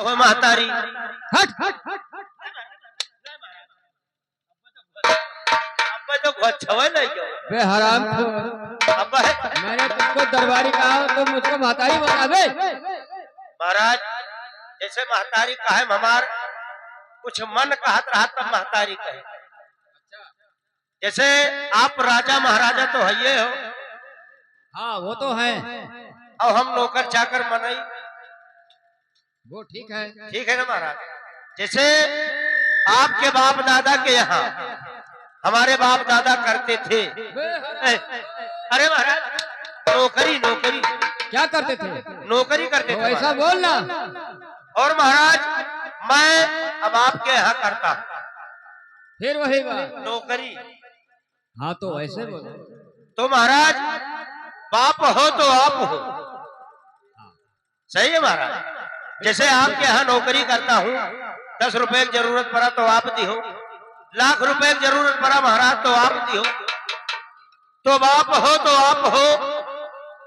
वो महतारी हट हट अब तो छवे नहीं क्यों बे हराम अब है मैंने तुमको दरबारी कहा तो मुझको महतारी बता दे। महाराज जैसे महतारी का है हमार कुछ मन कहत रहा तब महतारी कहे। जैसे आप राजा महाराजा तो है ये हो। हाँ वो तो है। और हम नौकर चाकर मनई वो ठीक है ना महाराज। जैसे आपके बाप दादा के यहाँ हमारे बाप दादा करते थे। अरे महाराज नौकरी नौकरी क्या करते थे? नौकरी करते थे ऐसा बोलना। और महाराज मैं अब आपके यहाँ करता हूँ फिर वही बात नौकरी। हाँ तो ऐसे बोलो। तो महाराज बाप हो तो आप हो। सही है महाराज। जैसे आपके यहाँ नौकरी करता हूँ 10 रुपए की जरूरत पड़ा तो आप दी हो, लाख रुपए की जरूरत पड़ा महाराज तो आप दी हो। तो बाप हो तो आप हो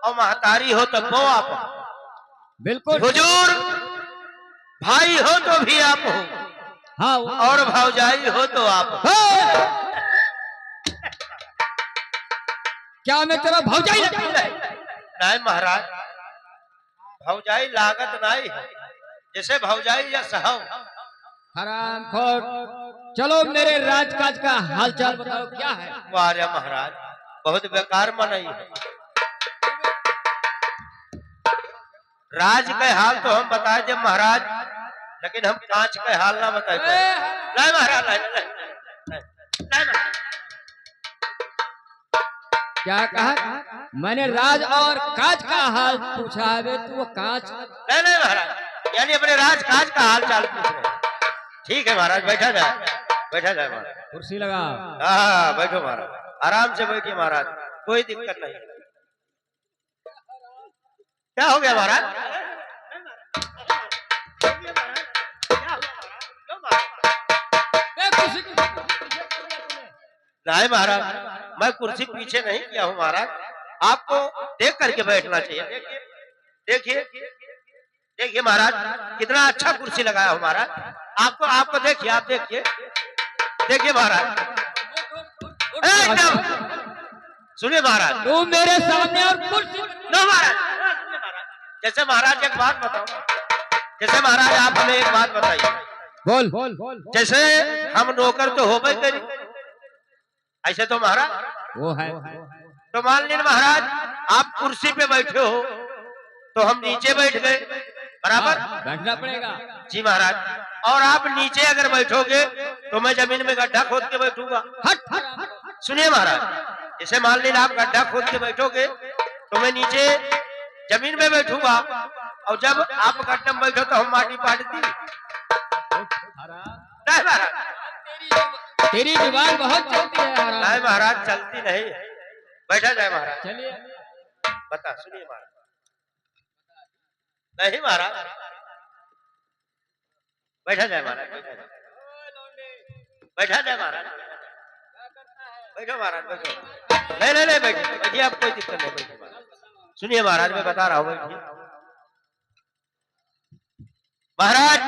और महतारी हो तब वो आप हो। बिल्कुल। हुजूर भाई हो तो भी आप हो। हाँ और भौजाई हो तो आप हो। क्या मैं तेरा भौजाई नहीं महाराज भौजाई लागत नहीं है। जैसे भौजाई या सहाव। हराम खोर। चलो मेरे राजकाज का हालचाल बताओ क्या है? वाह महाराज बहुत बेकार मनई है। राज के हाल तो हम बताए थे महाराज, लेकिन हम कांच के हाल ना बताए। नहीं महाराज नहीं। क्या कहा? मैंने राज और काज का हाल पूछा है तो वो कांच नहीं महाराज यानी अपने राज काज का हाल चाल पूछ रहे। ठीक है महाराज बैठा जाए महाराज। कुर्सी लगा। हाँ बैठो महाराज आराम से बैठिए महाराज कोई दिक्कत नहीं। क्या हो गया महाराज? नहीं महाराज मैं कुर्सी पीछे नहीं किया हूँ महाराज। आपको देख करके बैठना चाहिए। देखिए महाराज कितना अच्छा कुर्सी लगाया हूँ महाराज। आपको देखिए आप देखिए महाराज एकदम। सुनिए महाराज तू मेरे सामने और कुर्सी नो महाराज। जैसे महाराज एक बात बताओ। जैसे महाराज आप हमें एक बात बताइए। बोल। जैसे हम नौकर तो हो गए करी ऐसे तो महाराज वो है। तो मान लीजिए महाराज आप कुर्सी पे बैठे हो तो हम नीचे बैठ गए बराबर बैठना पड़ेगा। जी महाराज। और आप नीचे अगर बैठोगे तो मैं जमीन में गड्ढा खोद के बैठूंगा। सुनिए महाराज जैसे मान लीजिए आप गड्ढा खोद के बैठोगे तो मैं नीचे जमीन में बैठूंगा और जब आप गड्ढे में बैठो तो हम माटी पाट दी। नहीं महाराज तेरी जुबान बहुत चलती है। नहीं महाराज चलती नहीं। बैठा जाए महाराज। चलिए बता सुनिए महाराज। नहीं महाराज बैठा जाए महाराज। बैठा जाए महाराज। बैठो महाराज बैठो। नहीं बैठिए आप कोई दिक्कत नहीं। बैठिए महाराज। सुनिए महाराज मैं बता रहा हूँ बैठिए महाराज।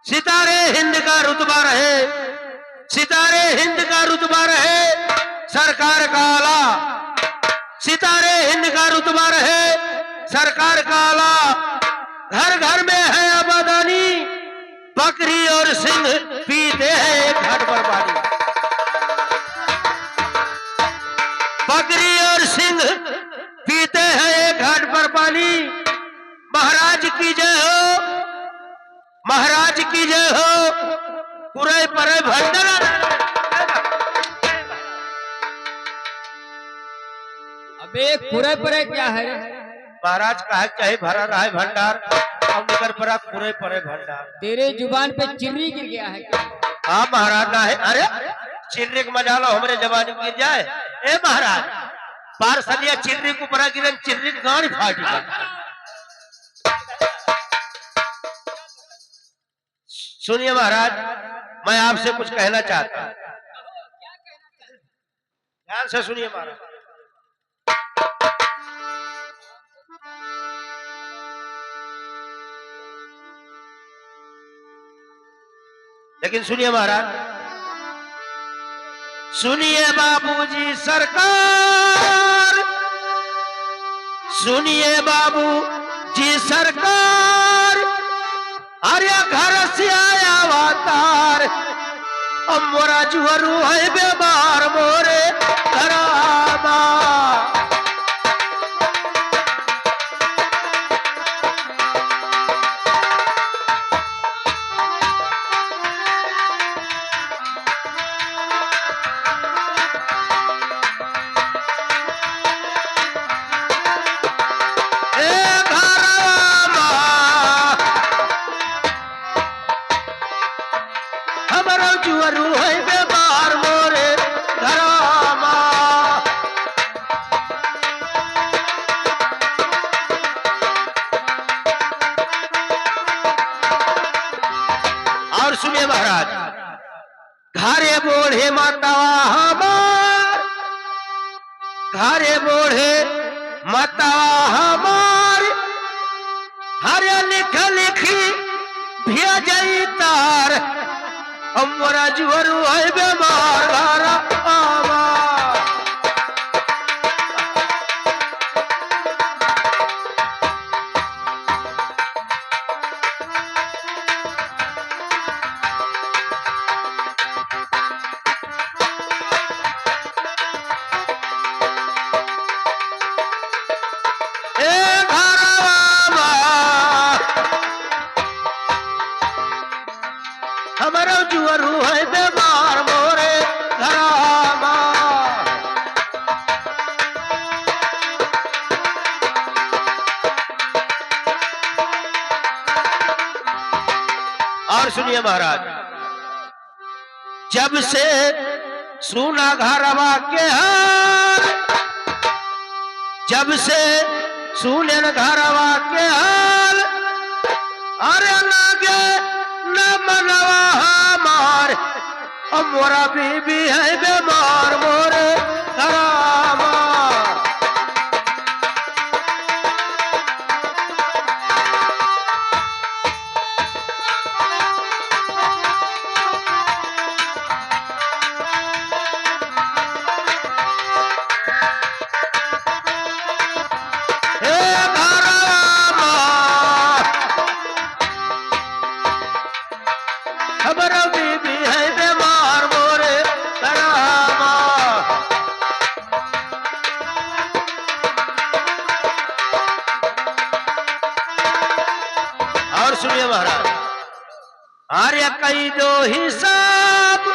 सितारे हिंद का रुतबा रहे, सितारे हिंद का रुतबा रहे सरकार का आला। सितारे हिंद का रुतबा रहे सरकार का आला। घर घर में है आबादानी बकरी और सिंह पीते हैं एक घाट पर पानी। बकरी और सिंह पीते हैं एक घाट पर पानी। महाराज की जय हो, महाराज की जय हो। पूरे परे भंडार। अबे पूरे क्या है? महाराज कहा चाहे भरा रहा है भंडार और निकर परा पूरे परे भंडार। तेरे जुबान पे चिर्री गिर गया है। हाँ महाराज ना है। अरे चिर्री को मजा लो हमारे जवानी गिर जाए। ए महाराज पार्सलिया चिर्री को परा गिरन चिर्री गाड़ी फाटी जाए। सुनिए महाराज मैं आपसे कुछ कहना चाहता हूँ। ध्यान से सुनिए महाराज। लेकिन सुनिए महाराज, सुनिए बाबूजी सरकार, सुनिए बाबूजी सरकार, अरे घर से आया अवतार, अब मोरा जुहरू है बीमार मोरे घरामा। हमारा जुहरू है बीमार मोरे घरामा। और सुनिए महाराज, घरे बोढ़े मातावा हमार, घरे बोढ़े मातावा हमार, हरे लिख लिखी भेजई तार, हमारा जुहरू है बीमार घरामा। हमारा जुहरू है बीमार मोरे घरामा। और सुनिए महाराज, जब से सुना घरवा के हाल, जब से सुने घरवा के हाल, अरे लागे न मनवा हमार, अब मोरा बीबी है बीमार मोरे घरामा। हमारा बीबी है बीमार मोरे घरामा। और सुनिए महाराज, अरे कई दो हिसाब,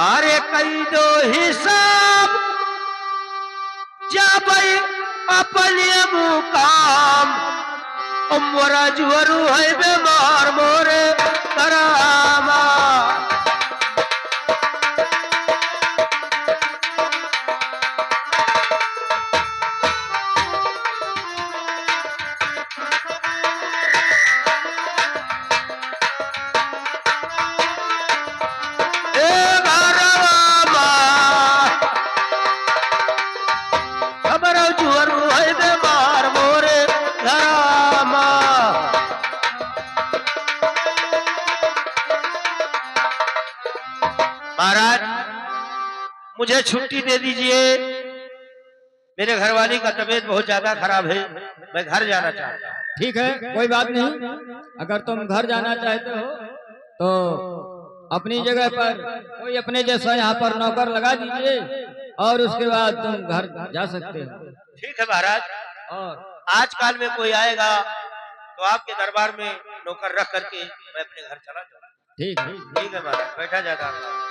अरे कई दो हिसाब, जब अपने मुकाम, मोरा जुहरू है बीमार मोरे घरामा। हमारा जुहरू है बीमार मोरे घरामा। महाराज मुझे छुट्टी दे दीजिए, मेरे घरवाली का तबीयत बहुत ज्यादा खराब है, मैं घर जाना चाहता हूँ। ठीक है, कोई बात नहीं। अगर तुम घर जाना चाहते हो तो अपनी जगह पर कोई अपने जैसा यहाँ पर नौकर लगा दीजिए और उसके बाद तुम घर जा सकते हो। ठीक है महाराज, और आजकल में कोई आएगा तो आपके दरबार में नौकर रख करके मैं अपने घर चला जाऊंगा। ठीक है। ठीक है महाराज, बैठा जाता है।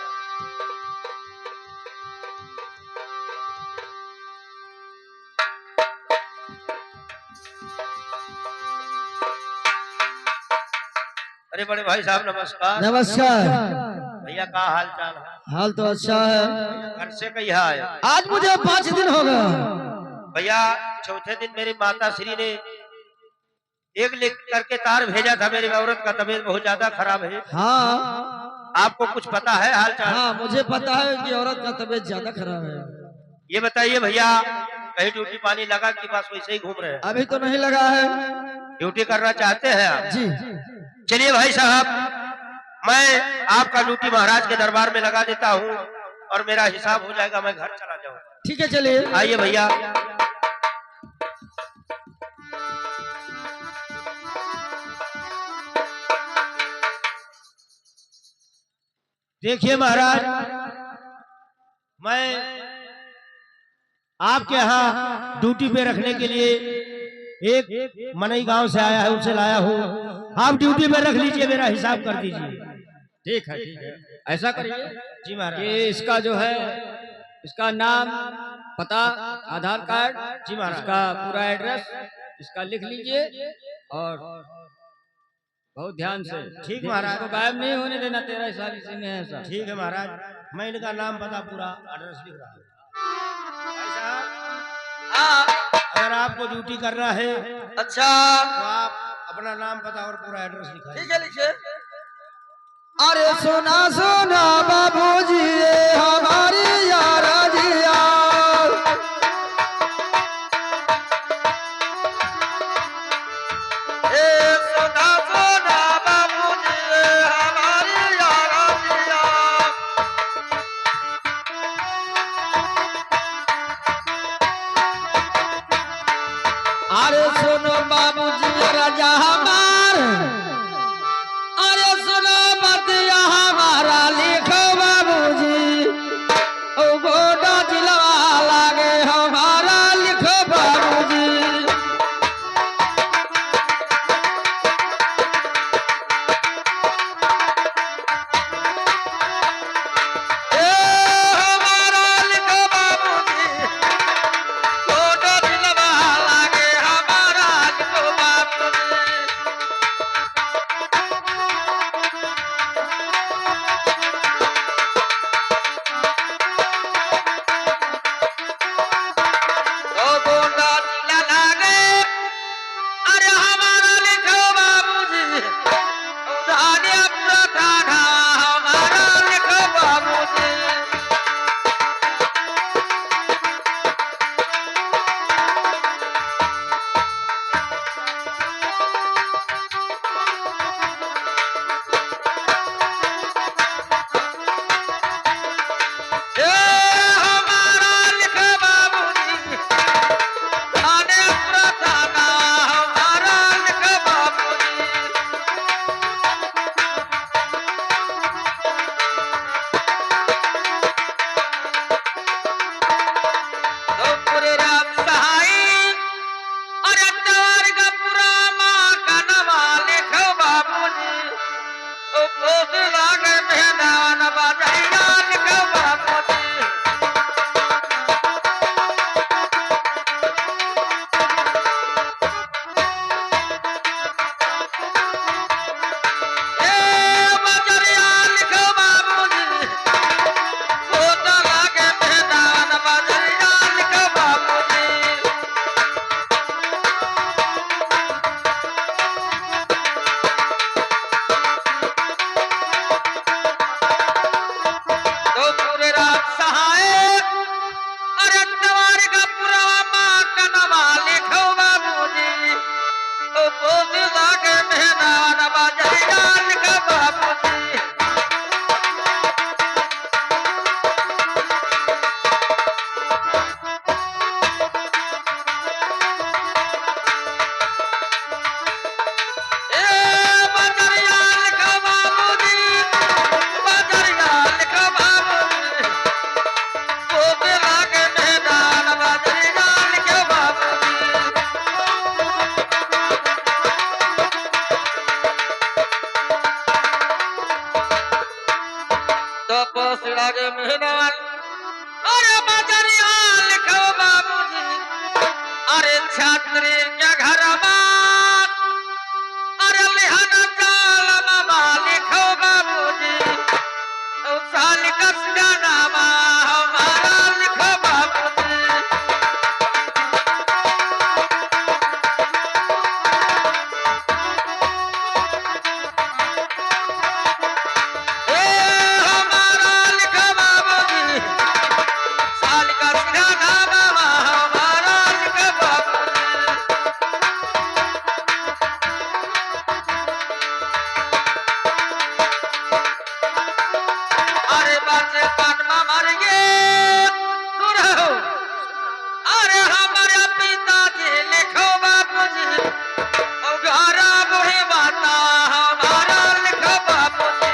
अरे बड़े भाई साहब नमस्कार। नमस्कार। भैया का हाल चाल है? हाल तो अच्छा है। घर से कहीं आया? आज मुझे 5 दिन हो गए भैया। चौथे दिन मेरी माता श्री ने एक लिख करके तार भेजा था, मेरी औरत का तबीयत बहुत ज्यादा खराब है। हाँ, आपको कुछ पता है हाल चाल? हाँ मुझे पता है कि औरत का तबीयत ज्यादा खराब है। ये बताइए भैया, कहीं ड्यूटी पानी लगा कि बस वैसे ही घूम रहे हैं? अभी तो नहीं लगा है। ड्यूटी करना चाहते हैं आप? जी। चलिए भाई साहब, मैं आपका ड्यूटी महाराज के दरबार में लगा देता हूँ और मेरा हिसाब हो जाएगा, मैं घर चला जाऊंगा। ठीक है चलिए। आइए भैया। देखिए महाराज, मैं आपके यहाँ ड्यूटी पे रखने के लिए एक मनई गांव से आया है, उसे लाया हूँ। आप ड्यूटी पे रख लीजिए, मेरा हिसाब कर दीजिए। ठीक है, ठीक है। ऐसा करिए जी महाराज। कि इसका जो है, इसका नाम, पता, आधार कार्ड, जी महाराज। इसका पूरा एड्रेस इसका लिख लीजिए और बहुत ध्यान से। ठीक महाराज। इसको गायब नहीं होने देना, 13 साल इसी में है ऐसा। ठीक है महाराज, मैं इनका नाम पता पूरा एड्रेस लिख रहा हूँ। भाई साहब, अगर आपको ड्यूटी करना है अच्छा तो आप अपना नाम पता और पूरा एड्रेस लिखाइए। ठीक है लिखिए। अरे सुना सुना बाबूजी ये हमारी यारा जिया, सुना सुना बाबूजी ये हमारी यारा जिया। अरे सुनो बाबूजी राजा हमार, अरे सुनो बतिया हमारा लिखो बाबूजी, ओ गोडा जिलवा लागे हमारा लिखो बाबूजी। ए हमारा लिखो बाबूजी, गोडा जिलवा लागे हमारा लिखो बाबूजी। ओ गोंडा जिला लागे, अरे हमारा लिखो बाबूजी, उधारिया थाना हमारा लिखो बाबूजी। ए हमारा लिखो बाबूजी, उधारिया थाना हमारा लिखो बाबूजी। तो पूरे राम सहाय, अरे द्वार का पूरा माँ का नवा लिखो बाबूजी, ओ पोस लागे मैदान बाजाइया लिखो बाबूजी। ए बजरिया लिखो बाबूजी, पोस लागे मैदान बाजाइया लिखो बाबूजी। तो पूरे रात सहाय, अरे द्वार का पूरा माँ का नवा लिखो बाबूजी, ओ पोस लागे मैदान बाजाइया लिखो बाबूजी। ए बजरिया लिखो बाबूजी, बजरिया लिखो बाबूजी, पोस लागे मैदान बाजाइया लिखो बाबूजी। तो पोस लागे मैदान, अरे बजरिया लिखो बाबूजी, अरे छात्री के घर में, अरे लिहाना चाल मामा लिखो बाबूजी, ओ साल का नामा हमारा लिखो बाबूजी। ए हमारा लिखो बाबूजी, साल का नामा हमारा लिखो बाबूजी। से कान में मर गए सुनो अरे हमारे पिताजी लिखो बाबूजी ओ घरा बुढ़ी माता हमारा लिखो बाबूजी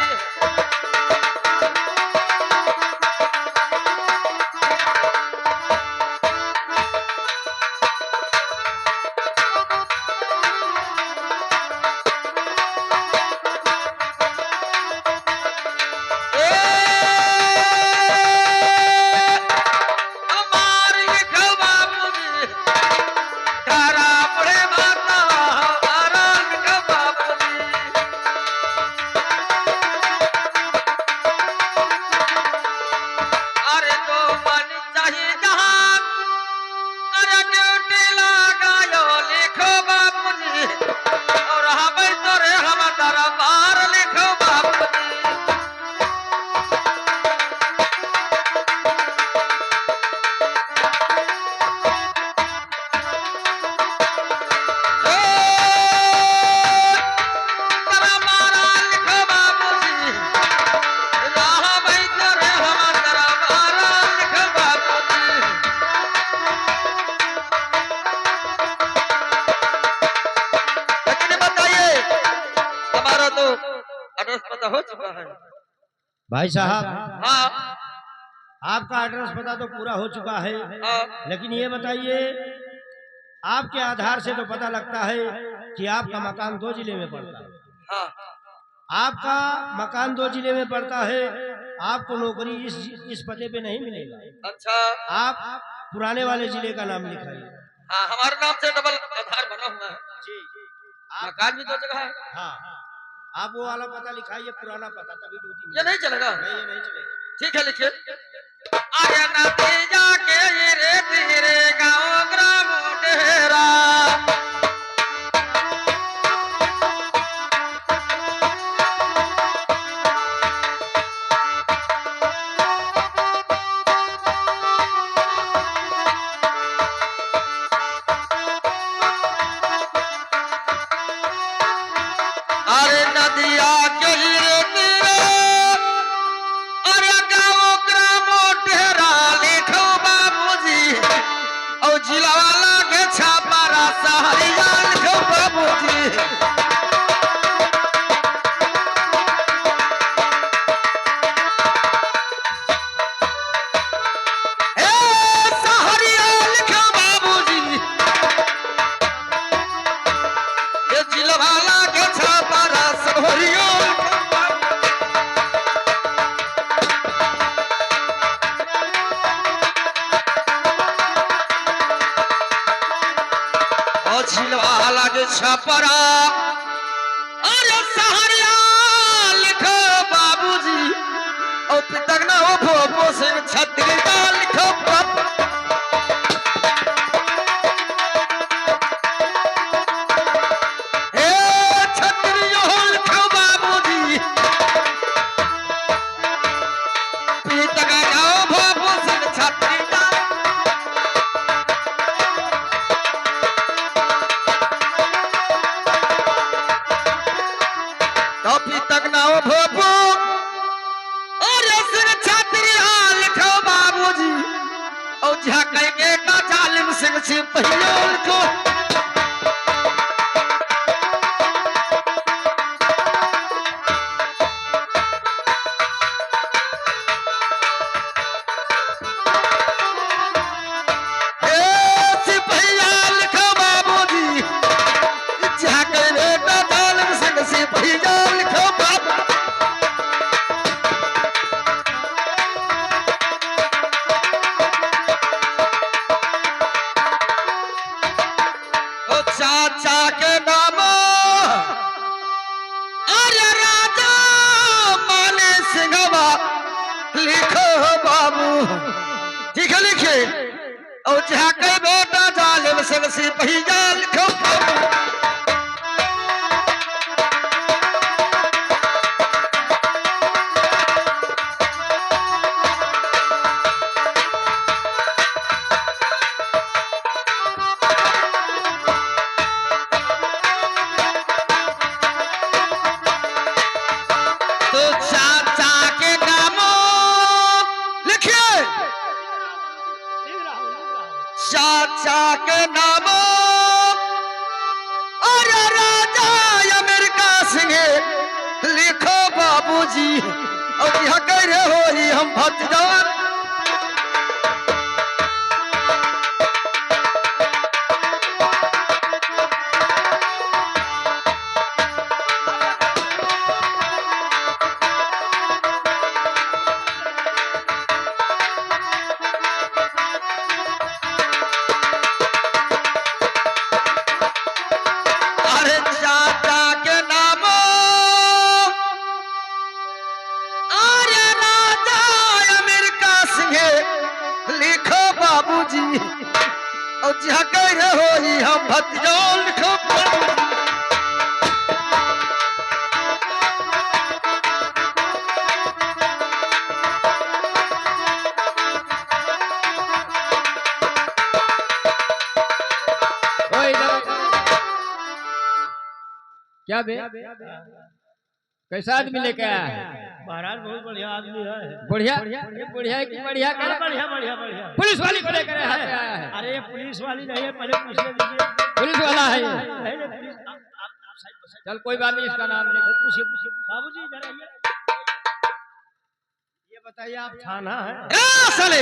हो चुका है भाई साहब, हाँ आपका एड्रेस पता तो पूरा हो चुका है, हाँ लेकिन ये बताइए, आपके आधार से तो पता लगता है कि आपका मकान 2 जिले में पड़ता है। हाँ आपका मकान 2 जिले में पड़ता है, आपको नौकरी इस पते पे नहीं मिलेगा। अच्छा आप पुराने वाले जिले का नाम लिखाइए। हाँ हमारे नाम से डबल आधार बना हुआ है जी, मकान भी 2 जगह है हाँ, आप वो वाला पता लिखाइए, पुराना पता, तभी ड्यूटी ये नहीं चलेगा नहीं, ये नहीं चलेगा। ठीक है लिखिए आगे नतीजा के रे तेरे गाँव ग्राम डेरा अरे नदिया के रे तेरे अरे गाँव ग्राम डेरा लिखो बाबूजी और जिला वाला के छापारा सहरिया लिखो बाबूजी ए सहरिया लिखो बाबूजी ये जिला वाला के छापारा सहरिया लिखो बाबूजी और झिलवा लगे छपरा अरे सहरिया लिखो बाबूजी और पितगना हो भोपो सिंह छत्तीसगढ़ लिखो बाबू हे छत्तीसगढ़ लिखो बाबूजी पितगना हो भोपो सिंह छत्तीसगढ़ कॉपी तक ना हो भोपो और सिंह छात्री लिखो बाबूजी और झाकल के का जालिम सिंह से पहियो लिखो ए सिपहिया लिखो बाबूजी झाकल के का जालिम सिंह से पहियो लिखो बाबू ओ चाचा के नाम अरे राजा माने सिंहवा लिखो बाबू ठीक है लिखिए और झाके बेटा जालिम सिंह सिपहिया लिखो बाबू तो चाचा के नाम झकर होई हम भतिजोल लिखो बाबूजी ओ इधर क्या बे कैसा आदमी लेके आया है? महाराज बहुत बढ़िया आदमी है। बढ़िया ये बढ़िया है कि बढ़िया अरे क्या बढ़िया बढ़िया बढ़िया। पुलिस वाली को लेकर यहाँ पे आया है। अरे ये पुलिस वाली नहीं है, पहले पूछ लीजिए। पुलिस वाला है ये। नहीं नहीं पुलिस आप साइड पर चल कोई बात नहीं, इसका नाम लिख। पूछिए पूछिए बाबूजी इधर आइए। ये बताइए आप थाना है? ए साले